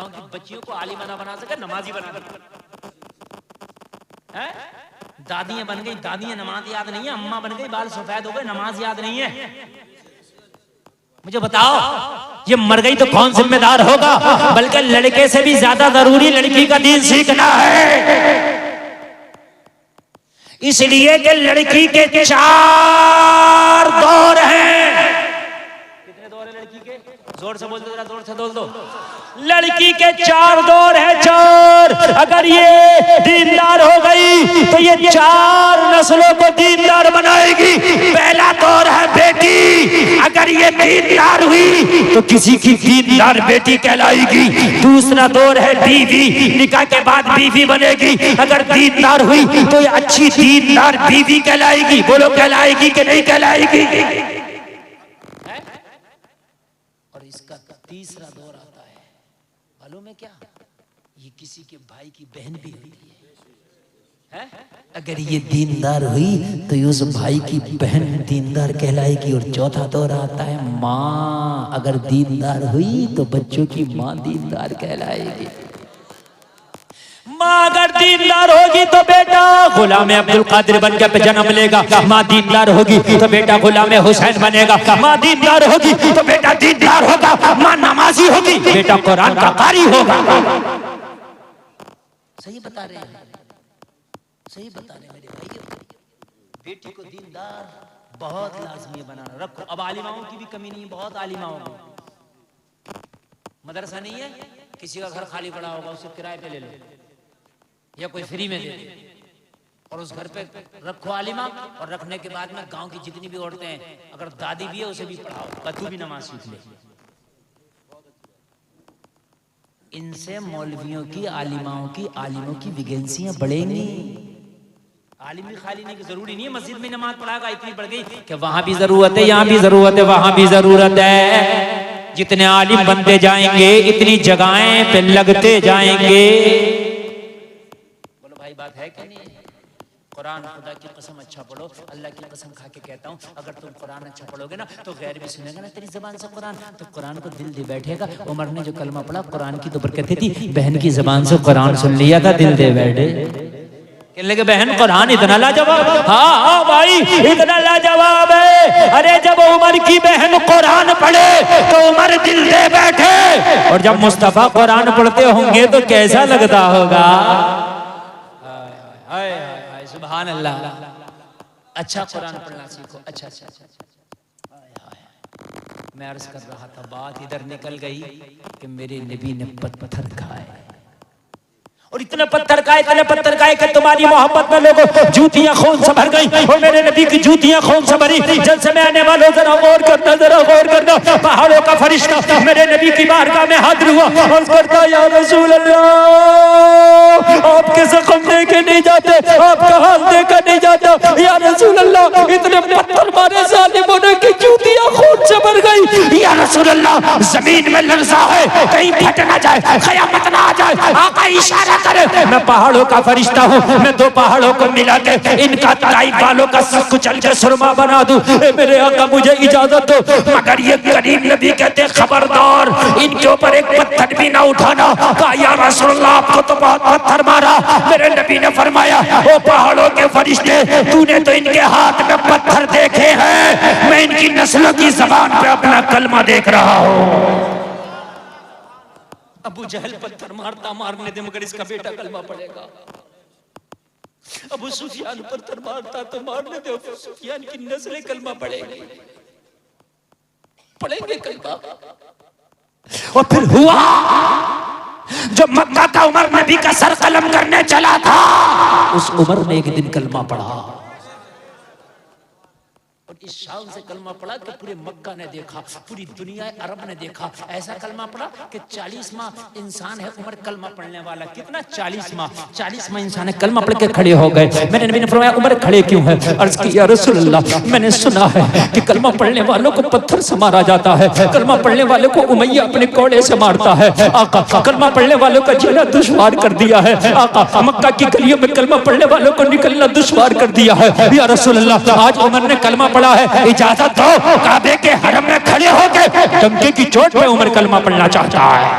गांव की बच्चियों को आलिमा ना बना सके, नमाजी बना दे। दादियां बन गई, दादियां नमाज याद नहीं है, अम्मा बन गई, बाल सफेद हो गए, नमाज याद नहीं है। मुझे बताओ, ये मर गई तो कौन जिम्मेदार होगा? बल्कि लड़के से भी ज्यादा जरूरी लड़की का दीन सीखना है, इसलिए कि लड़की के 4 दौर हैं। कितने दौर है लड़की के? जोर से बोल दो, जरा जोर से बोल दो। लड़की के 4 दौर है, 4। अगर ये दीनदार हो गई तो ये 4 नस्लों को दीनदार बनाएगी। पहला दौर है बेटी, अगर ये दीनदार हुई तो किसी की दीनदार बेटी कहलाएगी। दूसरा दौर है बीवी, निकाह के बाद बीवी बनेगी। अगर दीनदार हुई तो ये अच्छी दीनदार बीवी कहलाएगी। बोलो कहलाएगी कि नहीं कहलाएगी? और इसका तीसरा दौर आता है, मालूम है क्या? ये किसी के भाई की बहन भी होती है। अगर ये दीनदार हुई तो ये उस भाई की बहन दीनदार कहलाएगी। और चौथा दौर आता है माँ, अगर दीनदार हुई तो बच्चों की माँ दीनदार कहलाएगी। माँ अगर दीनदार होगी तो बेटा गुलाम अब्दुल कादिर बनकर जन्म लेगा। माँ दीनदार होगी तो बेटा गुलाम हुसैन बनेगा। माँ दीनदार होगी तो बेटा दीनदार होगा। माँ नमाजी होगी, बेटा कुरान का कारी होगा। सही बता रहे हैं, सही बता रहे हैं मेरे भाई। बेटी को दीनदार बहुत लाजमी बनाना रखो। अब आलिमाओं की भी कमी नहीं है, बहुत आलिमाओं की। मदरसा नहीं है, किसी का घर खाली पड़ा होगा, उसे किराए पे ले लो या कोई फ्री में दे दे, और उस घर पे रखो आलिमा। और रखने के बाद में गांव की जितनी भी औरतें हैं, अगर दादी भी है उसे भी पढ़ाओ, बच्चों भी नमाज सीख ले। इनसे मौलवियों की, आलिमों की वैकेंसियां बढ़ेंगी। आलिम भी खाली नहीं, जरूरी नहीं है मस्जिद में नमाज पढ़ाएगा। इतनी बढ़ गई कि वहां भी जरूरत है, यहाँ भी जरूरत है, वहां भी जरूरत है। जितने आलिम बनते जाएंगे इतनी जगहें पे लगते जाएंगे। बात है कि नहीं? कुरान खुदा की कसम अच्छा पढ़ो, अल्लाह की कसम खा के कहता हूँ, अगर तुम कुरान अच्छा पढ़ोगे ना तो गैर भी सुनेगा ना तेरी जबान से कुरान, तो कुरान को दिल दे बैठेगा। उमर ने जो कलमा पढ़ा कुरान की तो बरकत थी, बहन की जबान से कुरान सुन लिया था, दिल दे बैठे। कहने लगे बहन कुरान इतना लाजवाब। हाँ भाई इतना लाजवाब है। अरे जब उमर की बहन कुरान पढ़े तो उमर दिल दे बैठे, और जब मुस्तफा कुरान पढ़ते होंगे तो कैसा लगता होगा? सुभान अल्लाह। अच्छा कुरान पढ़ना सीखो। अच्छा। मैं अर्ज कर रहा था, बात इधर निकल गई कि मेरे नबी ने पत्थर खाए, और इतने पत्थर खाए कि तुम्हारी मोहब्बत में लोगों जूतियां खून से भर गई। और मेरे नबी की जूतियां खून से भरी। जलसे में आने वालों जरा गौर करना। पहाड़ों का फरिश्ता मेरे नबी की बारगाह में हाजिर हुआ और करता, या रसूल अल्लाह आपके ज़ख्म देखे नहीं जाते, आपका हाल देखा नहीं जाता। या रसूल अल्लाह इतने पत्थर मारे जालिमों ने कि जूतियां खून से भर गई। या रसूल अल्लाह जमीन में लर्जा है, कहीं फट ना जाए, क़यामत ना आ जाए। आका इशारा करे, मैं पहाड़ों का फरिश्ता हूँ, मैं 2 पहाड़ों को मिला के इनका ताइफ वालों का सब कुचल के सुरमा बना दूं। मेरे आका मुझे इजाजत दो। मगर ये करीम नबी कहते खबरदार इनके ऊपर एक पत्थर भी ना उठाना। कहा या रसूलल्लाह आपको तो बहुत पत्थर मारा। मेरे नबी ने फरमाया, ओ पहाड़ों के फरिश्ते तूने तो इनके हाथ में पत्थर देखे हैं, मैं इनकी नस्लों की जबान पे अपना कलमा देख रहा हूँ। अबू जहल पत्थर मारने दे, मगर इसका बेटा कलमा पढ़ेगा। अबू सुफियान पत्थर मारता तो मारने दे, अबू सुफियान की नस्लें कलमा पढ़ेंगे कलमा। और फिर हुआ जो मक्का का उमर नबी का सर कलम करने चला था, उस उमर ने एक दिन कलमा पढ़ा। और इस शान से कलमा पढ़ा कि पूरे मक्का ने देखा, पूरी दुनिया अरब ने देखा। ऐसा कलमा पढ़ा कि 40 माह इंसान है उमर कलमा पढ़ने वाला। कितना 40 माह इंसान है, कलमा पढ़ के खड़े हो गए। मेरे नबी ने फरमाया उमर खड़े क्यों है? अर्ज की या रसूल अल्लाह मैंने सुना है कि कलमा पढ़ने वालों को पत्थर से मारा जाता है, कलमा पढ़ने वालों को उमैया अपने कोड़े से मारता है। आका कलमा पढ़ने वालों का जीना दुश्वार कर दिया है। आका मक्का की गलियों में कलमा पढ़ने वालों को निकलना दुश्वार कर दिया है। या रसूल अल्लाह आज उमर ने कलमा पढ़ा है, इजाजत दो काबे के हरम में खड़े होकर डंके की चोट पे उमर कलमा पढ़ना चाहता है।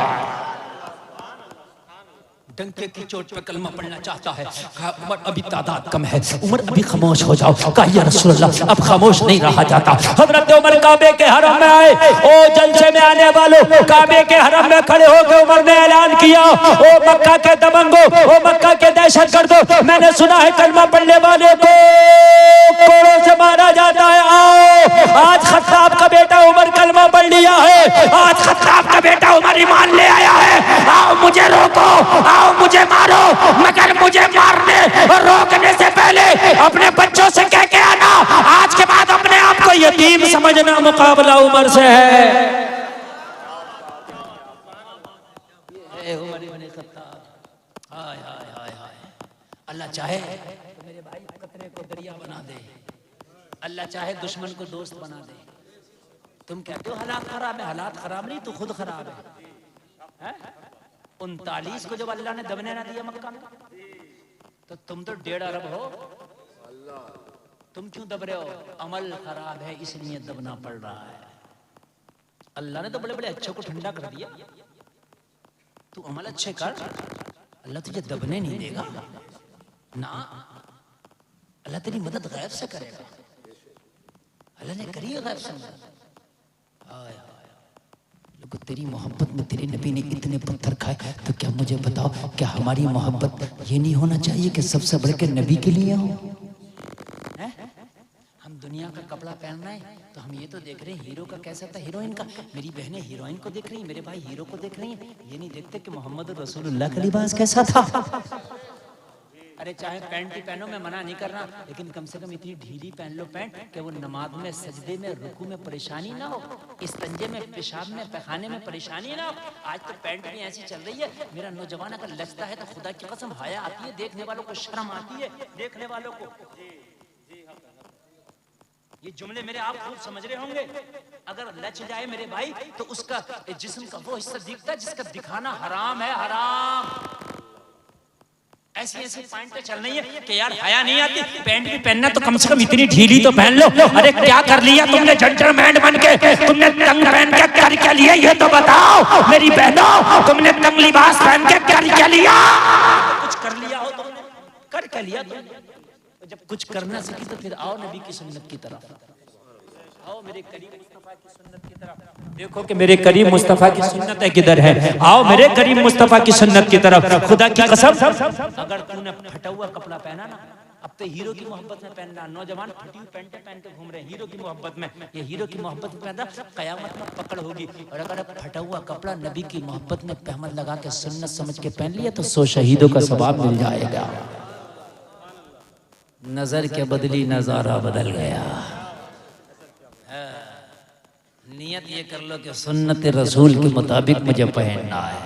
डंके की चोट पे कलमा पढ़ना चाहता है। उमर अभी तादाद कम है, उमर अभी खामोश हो जाओ। कहा या रसूल अल्लाह अब खामोश नहीं रहा जाता। हजरत उमर काबे के हरम में आए। ओ जलसे में आने वालों, काबे के हरम में खड़े होकर उमर ने ऐलान किया, ओ मक्का के दबंगो, ओ मक्का के दहशतगर्दो, मैंने सुना है कलमा पढ़ने वाले को कोड़ों से मारा जाता है। आओ आज खत्ताब का बेटा उमर कलमा पढ़ लिया है, आज खत्ताब का बेटा उमर ईमान ले आया है। आओ मुझे रोको, आओ मुझे मारो, मगर मुझे मारने और रोकने से पहले अपने बच्चों से कह के आना, आज के बाद अपने आप को यतीम समझना, मुकाबला उमर से है। उमर इब्न खत्ताब, हाय हाय हाय हाय। अल्लाह चाहे तो मेरे भाई कतरे को दरिया बना दे, अल्लाह चाहे दुश्मन को दोस्त बना दे। तुम कहते हो हालात खराब है, हालात खराब नहीं, तू खुद खराब है। 39 को जब अल्लाह ने दबने ना दिया मक्का में, तो तुम तो 1.5 अरब हो, तुम क्यों दब रहे हो? अमल खराब है इसलिए दबना पड़ रहा है। अल्लाह ने तो बड़े बड़े अच्छे को ठंडा कर दिया, तू अमल अच्छे कर, अल्लाह तुझे दबने नहीं देगा ना। अल्लाह तेरी मदद गैब से करेगा, अल्लाह ने करी है गैब से मदद। तेरी मोहब्बत में तेरे नबी ने इतने पत्थर खाए, तो क्या मुझे बताओ, क्या हमारी मोहब्बत ये नहीं होना चाहिए कि सबसे बढ़ के नबी के लिए हो? हम दुनिया का कपड़ा पहनना है तो हम ये तो देख रहे हैं हीरो का कैसा था, हीरोइन का। मेरी बहनें हीरोइन को देख रही हैं, मेरे भाई हीरो को देख रही हैं, ये नहीं देखते कि मोहम्मद रसूलुल्लाह का लिबास कैसा था। अरे चाहे पैंट ही पहनो, मैं मना नहीं कर रहा, लेकिन कम से कम इतनी ढीली पहन लो पैंट कि वो नमाज में, सजदे में, रुकू में परेशानी ना हो, इस्तंजे में, पेशाब में, पैखाने में परेशानी ना हो। आज तो पैंट भी ऐसी चल रही है, मेरा नौजवान अगर लचता है तो खुदा की कसम हया आती है, देखने वालों को शर्म आती है, देखने वालों को। ये जुमले मेरे आप खूब समझ रहे होंगे। अगर लच जाए मेरे भाई तो उसका जिस्म का वो हिस्सा दिखता है जिसका दिखाना हराम है, हराम। ऐसी ऐसी पैंट चल रही है कि यार हया नहीं आती, पैंट भी पहनना तो कम से कम इतनी ढीली तो पहन लो। अरे क्या कर लिया तुमने जेंटलमैन बन के, तुमने तंग पहन के कर क्या लिया ये तो बताओ मेरी बहनों, तुमने तंग लिबास पहन के कर क्या लिया? कुछ कर लिया हो तुमने, कर क्या लिया तुमने? जब कुछ करना सीखी तो फिर आओ नबी की सुन्नत की तरफ, आओ मेरे करीम मुस्तफा की सुन्नत की तरफ। देखो कि मेरे करीम मुस्तफा की सुन्नत है किधर है, आओ मेरे करीम मुस्तफा की सुन्नत की तरफ। खुदा की कसम, अगर तूने फटा हुआ कपड़ा पहना ना, अब तो हीरो की मोहब्बत में पहन रहा, नौजवान फटी हुई पैंटे पहन के घूम रहे हैं हीरो की मोहब्बत में, ये हीरो की मोहब्बत में पहना, कयामत में पकड़ होगी। और अगर फटा हुआ कपड़ा नबी की मोहब्बत में पहमत लगा के सुन्नत समझ के पहन लिया तो 100 शहीदों का सवाब मिल जाएगा। नजर के बदली नजारा बदल गया। नियत ये कर लो कि सुन्नत रसूल के मुताबिक मुझे पहनना है।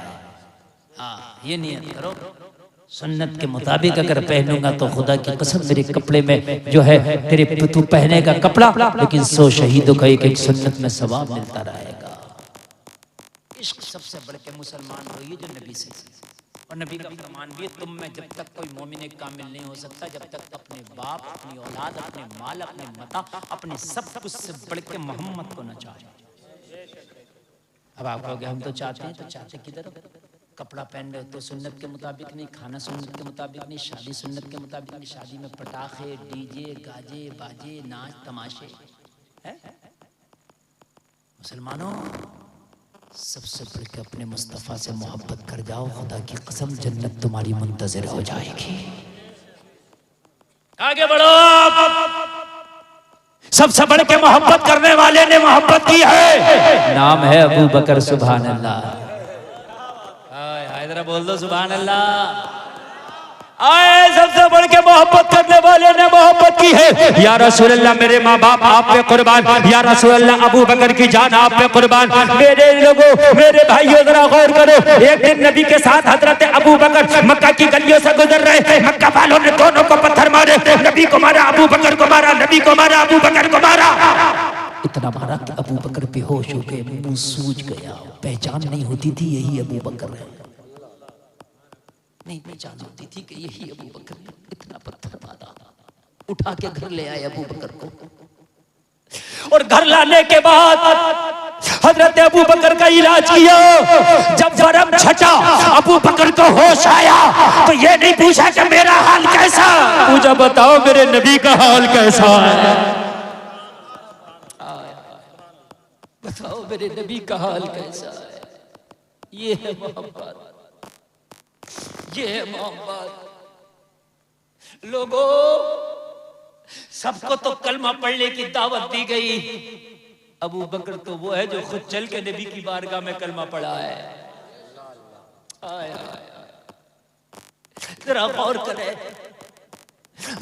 हाँ ये नियत करो, सुन्नत के मुताबिक अगर पहनूंगा तो खुदा की कसम मेरे कपड़े में जो है तेरे तू पहनेगा कपड़ा, लेकिन 100 शहीदों का एक एक सुन्नत में सवाब मिलता रहेगा। इश्क सबसे बढ़ के मुसलमान हो ये जो नबी से, और नबी का फरमान भी है, तुम में जब तक कोई मोमिन कामिल नहीं हो सकता जब तक अपने बाप, अपनी औलाद, अपने माल, अपने मता, अपने सब कुछ से बढ़ के मोहम्मद को न चाहे। अब आप कहोगे हम तो चाहते हैं, तो चाहते किधर? कपड़ा पहन रहे तो सुन्नत के मुताबिक नहीं, खाना सुन्नत के मुताबिक नहीं, शादी सुन्नत के मुताबिक नहीं, शादी में पटाखे, डीजे, गाजे, बाजे, नाच तमाशे है? मुसलमानों सबसे बढ़ के अपने मुस्तफ़ा से मोहब्बत कर जाओ, खुदा की कसम जन्नत तुम्हारी मुंतज़िर हो जाएगी। आगे बढ़ो। सबसे बढ़ के मोहब्बत करने वाले ने मोहब्बत की है, नाम है अबू बकर। सुभान अल्लाह, जरा बोल दो सुभान अल्लाह। आए सबसे बढ़ के मोहब्बत करने वाले ने मोहब्बत की है। या रसूल अल्लाह मेरे माँ बाप आप पे कुर्बान, या रसूल अल्लाह अबू बकर की जान आप पे कुर्बान। मेरे लोगों, मेरे भाइयों जरा गौर करो, एक दिन नबी के साथ हजरत अबू बकर मक्का की गलियों से गुजर रहे थे, मक्का वालों ने दोनों को पत्थर मारे, नबी को मारा, अबू बकर को मारा, नबी को मारा, अबू बकर को मारा। इतना मारा कि अबू बकर बेहोश हो गए, मुंह सूज गया, पहचान नहीं होती थी यही अबू बकर है, नहीं पहचान होती थी कि यही अबू बकर। इतना पत्थर मारा, उठा के घर ले आए अबू बकर को, और घर लाने के बाद हजरत अबू बकर का इलाज किया। जब वरम छटा, अबू बकर को होश आया तो ये नहीं पूछा कि मेरा हाल कैसा, पूछा बताओ मेरे नबी का हाल कैसा है, बताओ मेरे नबी का हाल कैसा है। ये है मोहब्बत, ये है मोहब्बत। लोगों, सबको तो कलमा पढ़ने की दावत दी गई, अबू बकर तो वो है जो खुद चल के नबी की बारगाह में कलमा पढ़ा है। आय जरा गौर करे,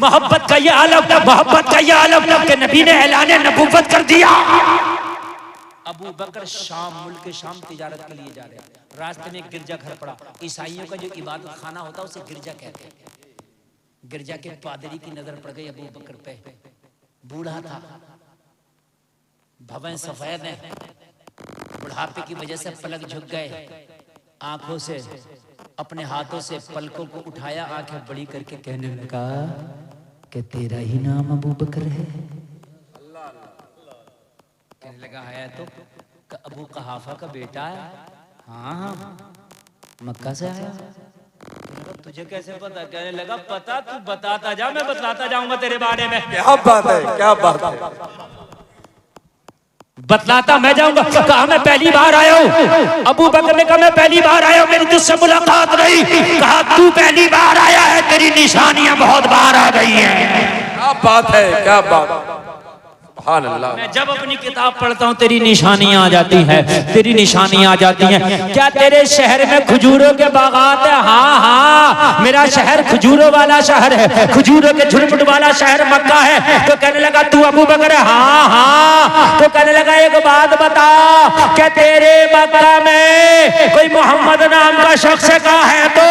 मोहब्बत का ये आलम था, मोहब्बत का ये आलम था कि नबी ने ऐलान नबूवत कर दिया। अबू बकर शाम, मुल्क शाम तिजारत के लिए जा रहे हैं, रास्ते में एक गिरजा घर पड़ा। ईसाइयों का जो इबादत खाना होता है उसे गिरजा कहते हैं। गिरजा के पादरी की नजर पड़ गई अबू बकर पे, बूढ़ा था, भवन सफेद है, बुढ़ापे की वजह से पलक झुक गए, आंखों से अपने हाथों से पलकों को उठाया, आंखें बड़ी करके कहने लगा कि तेरा ही नाम अबू बकर है। कहने लगा है तो अबू कहाफा का बेटा है। हाँ, मक्का से आया। तुझे कैसे पता? कहने लगा पता, तू बताता जा, मैं बतलाता जाऊंगा तेरे बारे में। क्या बात है, क्या बात है, बतलाता मैं जाऊंगा। कहा मैं पहली बार आया हूँ। अबू बकर ने कहा मैं पहली बार आया हूँ, मेरी तुझसे मुलाकात नहीं। कहा तू पहली बार आया है, तेरी निशानियां बहुत बार आ गई हैं। क्या बात है, क्या बात। मैं जब अपनी किताब पढ़ता हूँ तेरी निशानियां आ जाती हैं, तेरी निशानियां आ जाती हैं। क्या तेरे शहर में खजूरों के बागात है? हाँ हाँ, मेरा शहर खजूरों वाला शहर है, खजूरों के झुरमुट वाला शहर मक्का है। तो कहने लगा तू अबू बकर है? हाँ हाँ। तो कहने लगा एक बात बता, क्या तेरे मक्का में कोई मोहम्मद नाम का शख्स का है? तो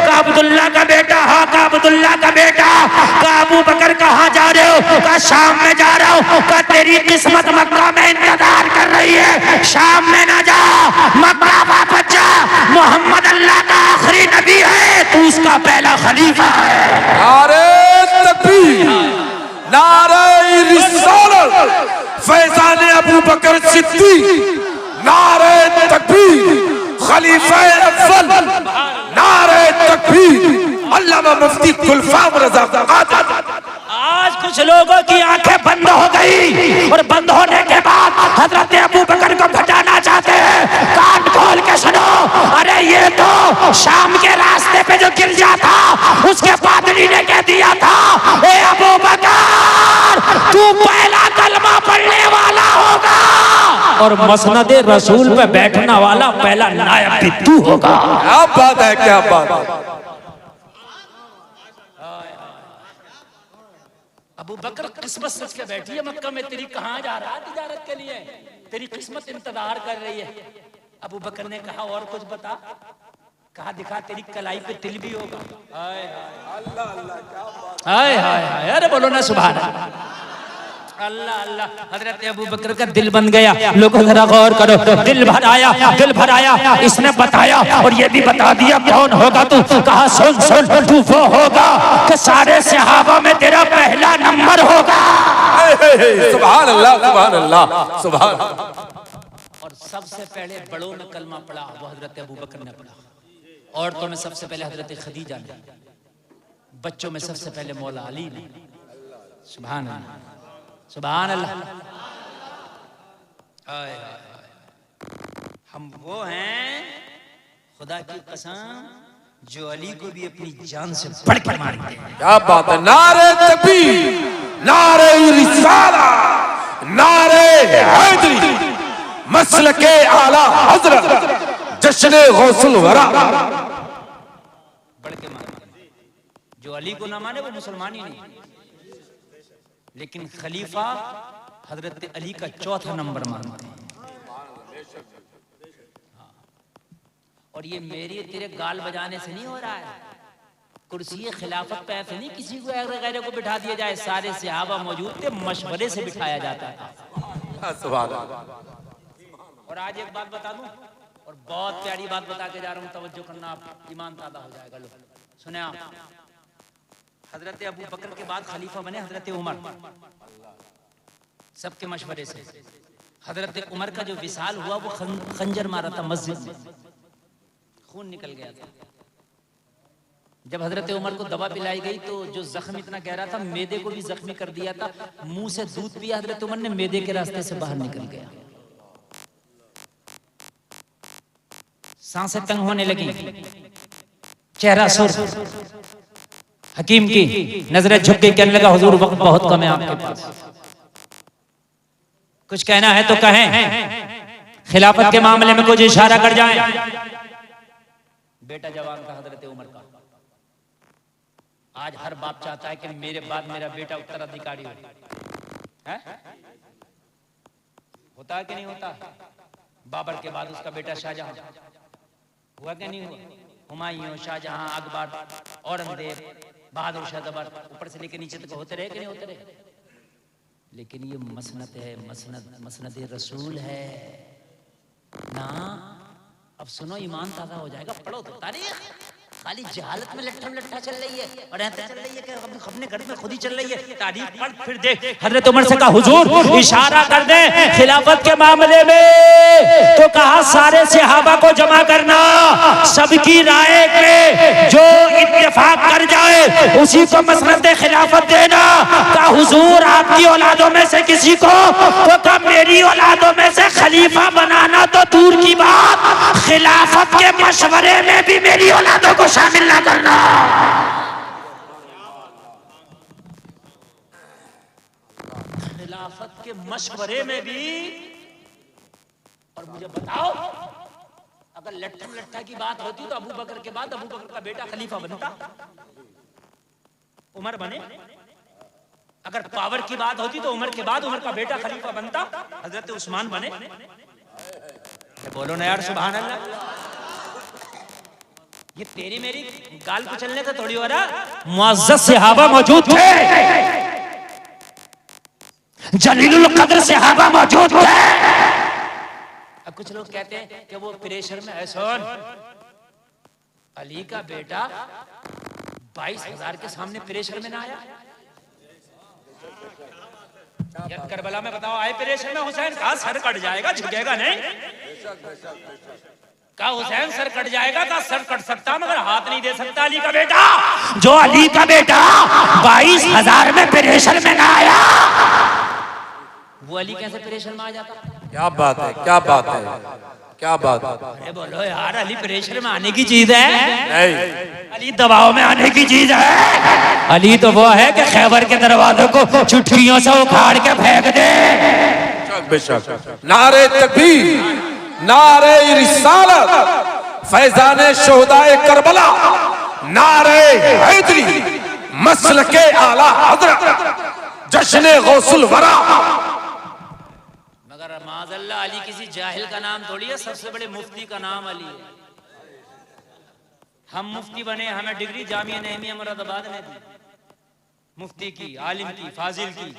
का अब्दुल्ला का बेटा? हाँ, का अब्दुल्ला का बेटा। का अबू बकर कहाँ जा रहे हो? का शाम में जा रहा हूँ। तेरी किस्मत मक्का में इंतजार कर रही है, शाम में ना जा, मक्का वापस जा। मोहम्मद अल्लाह का आखिरी नबी है, तू उसका पहला खलीफा है। नारे तकबीर, नारे रिसालत, फैजान अबू बकर सिद्दीक, नारे तकबीर, खलीफा अव्वल, नारे तकबीर, अल्लामा मुफ्ती गुलफाम रज़ा कादरी। आज कुछ लोगों की आंखें बंद हो गई और बंद होने के बाद हजरत अबू बकर को घटाना चाहते हैं। कान खोल के सुनो, अरे ये तो शाम के रास्ते पे जो गिरजा था उसके पादरी ने कह दिया था, ए अबू बकर तू पहला कलमा पढ़ने वाला होगा और मसनद रसूल पे बैठने वाला पहला नायब भी तू होगा। क्या बात है, क्या बात है। अबू बकर किस्मत सच के बैठी है मक्का में, तेरी कहाँ जा रहा है तिजारत के लिए? तेरी किस्मत इंतजार कर रही है। अबू बकर ने कहा और कुछ बता। कहा दिखा, तेरी कलाई पे तिल भी होगा। हाय हाय हाय हाय, अरे बोलो ना सुभान अल्लाह अल्लाह। हजरत अबू बकर का दिल बन गया। लोगों जरा गौर करो, दिल भर आया, दिल भर आया। इसने बताया और ये भी बता दिया कौन होगा तू। कहा सुन सुन, तू वो होगा कि सारे सहाबा में तेरा पहला नंबर होगा। सुभान अल्लाह, सुभान अल्लाह, सुभान। और सबसे पहले बड़ों ने कलमा पढ़ा, वो हजरत अबू बकर ने पढ़ा। औरतों में सबसे पहले हजरत खदीजा ने, बच्चों में सबसे पहले मौला अली ने। सुभान अल्लाह, सुभान अल्लाह। हम वो हैं खुदा की कसम जो अली को भी अपनी जान से बढ़ के मारते हैं। क्या बात है। नारे तकबीर, नारे रिसालत, नारे हैदरी, मसलके आला हजरत, जश्न गौसुल वरा। बढ़ के मारते हैं। जो अली को ना माने वो मुसलमान ही नहीं। लेकिन खलीफा हजरत अली का चौथा नंबर मानते हैं। और ये मेरी तेरे गाल बजाने से नहीं हो रहा है। कुर्सी खिलाफत पे ऐसे नहीं किसी को गैर को बिठा दिया जाए। सारे सहाबा मौजूद थे, मशवरे से बिठाया जाता था। सुभान। और आज एक बात बता दूं, और बहुत प्यारी बात बता के जा रहा हूं, तवज्जो करना, आप ईमान ताज़ा हो जाएगा। लोग सुने आप, हजरत अबू बकर के बाद खलीफा बने हजरत उमर, सबके मशवरे से। हजरत उमर का जो विसाल हुआ वो खंजर मारा था मस्जिद में, खून निकल गया था। जब हजरत उमर को दवा पिलाई गई तो जो जख्म इतना गहरा था मैदे को भी जख्मी कर दिया था। मुंह से दूध पिया हजरत उमर ने, मैदे के रास्ते से बाहर निकल गया। सांसें तंग होने लगी, चेहरा सुर। हकीम की नजरें झुक गई, कहने लगा हुजूर वक्त बहुत कम है आपके पास, कुछ कहना है तो कहें, खिलाफत के मामले में कुछ इशारा कर जाएं। बेटा जवान था हजरत उमर का। आज हर बाप चाहता है कि मेरे बाद मेरा बेटा उत्तराधिकारी हो, है? होता है कि नहीं होता? बाबर के बाद उसका बेटा शाहजहां हुआ कि नहीं हुआ? हुमायूं, शाहजहां, अकबर, औरंगजेब, बहादुर शाह जबर, ऊपर से लेकर नीचे तक होते रहे कि नहीं होते रहे? लेकिन ये मसनद है, मसनद रसूल है ना। अब सुनो, ईमान ताजा हो जाएगा। पढ़ो तो तारीख, खाली जहालत में लट्ठम लट्ठा चल रही है और ऐसे चल रही है कि अपने घर में खुद ही चल रही है। तारीख पढ़ फिर देख। हजरत उमर से कहा हुजूर इशारा कर दे खिलाफत के मामले में, तो कहा सारे सहाबा को जमा करना, सबकी राय पे जो इत्तेफाक कर जाए उसी को मसनद खिलाफत देना। कहा हुजूर आपकी औलादों में से किसी को, तो कहा मेरी औलादों में से खलीफा बनाना तो दूर की बात, खिलाफत के मशवरे में भी मेरी औलादों को शामिल ना करना। खिलाफत के मशवरे में भी। और मुझे बताओ, अगर लट्ठम लट्ठा की बात होती तो अबू बकर के बाद अबू बकर का बेटा खलीफा बनता, उमर बने। अगर पावर की बात होती तो उमर के बाद उमर का बेटा खलीफा बनता, हजरत उस्मान बने। बोलो ना यार सुभान अल्लाह। ये तेरी मेरी गाल कुचलने से थोड़ी हो रहा। मुअज़्ज़ज़ सहाबा मौजूद थे, जलीलुल कद्र सहाबा मौजूद थे। अब कुछ लोग कहते हैं कि वो प्रेशर में है। सुन, अली का बेटा 22,000 के सामने प्रेशर में ना आया। यार करबला में बताओ, आए प्रेशर में हुसैन, कहा सर कट जाएगा, झुकेगा नहीं। कहा हुसैन सर कट जाएगा, कहा सर कट सकता मगर हाथ नहीं दे सकता। अली का बेटा, जो अली का बेटा 22,000 में प्रेशर में ना आया, वो अली कैसे प्रेशर में आ जाता? क्या बात है, क्या बात है, क्या बात है। अरे बोलो यार, अली प्रेशर में आने की चीज है नहीं, अली दबाव में आने की चीज है। अली तो वो है कि खैबर के दरवाजों को चुटकियों से उखाड़ के फेंक दे। बेशक। नारे तकबीर, नारे रिसालत, फैजाने शोहदाए करबला, नारे हैदरी, मसलके आला हजरत, जश्ने गौसुल वरा। मगर माज़अल्लाह अली किसी जाहिल का नाम थोड़ी है, सबसे बड़े मुफ्ती का नाम अली है। हम मुफ्ती बने, हमें डिग्री जामिया नहमिया मुरादाबाद में दी, मुफ्ती की, आलिम की, फाजिल की।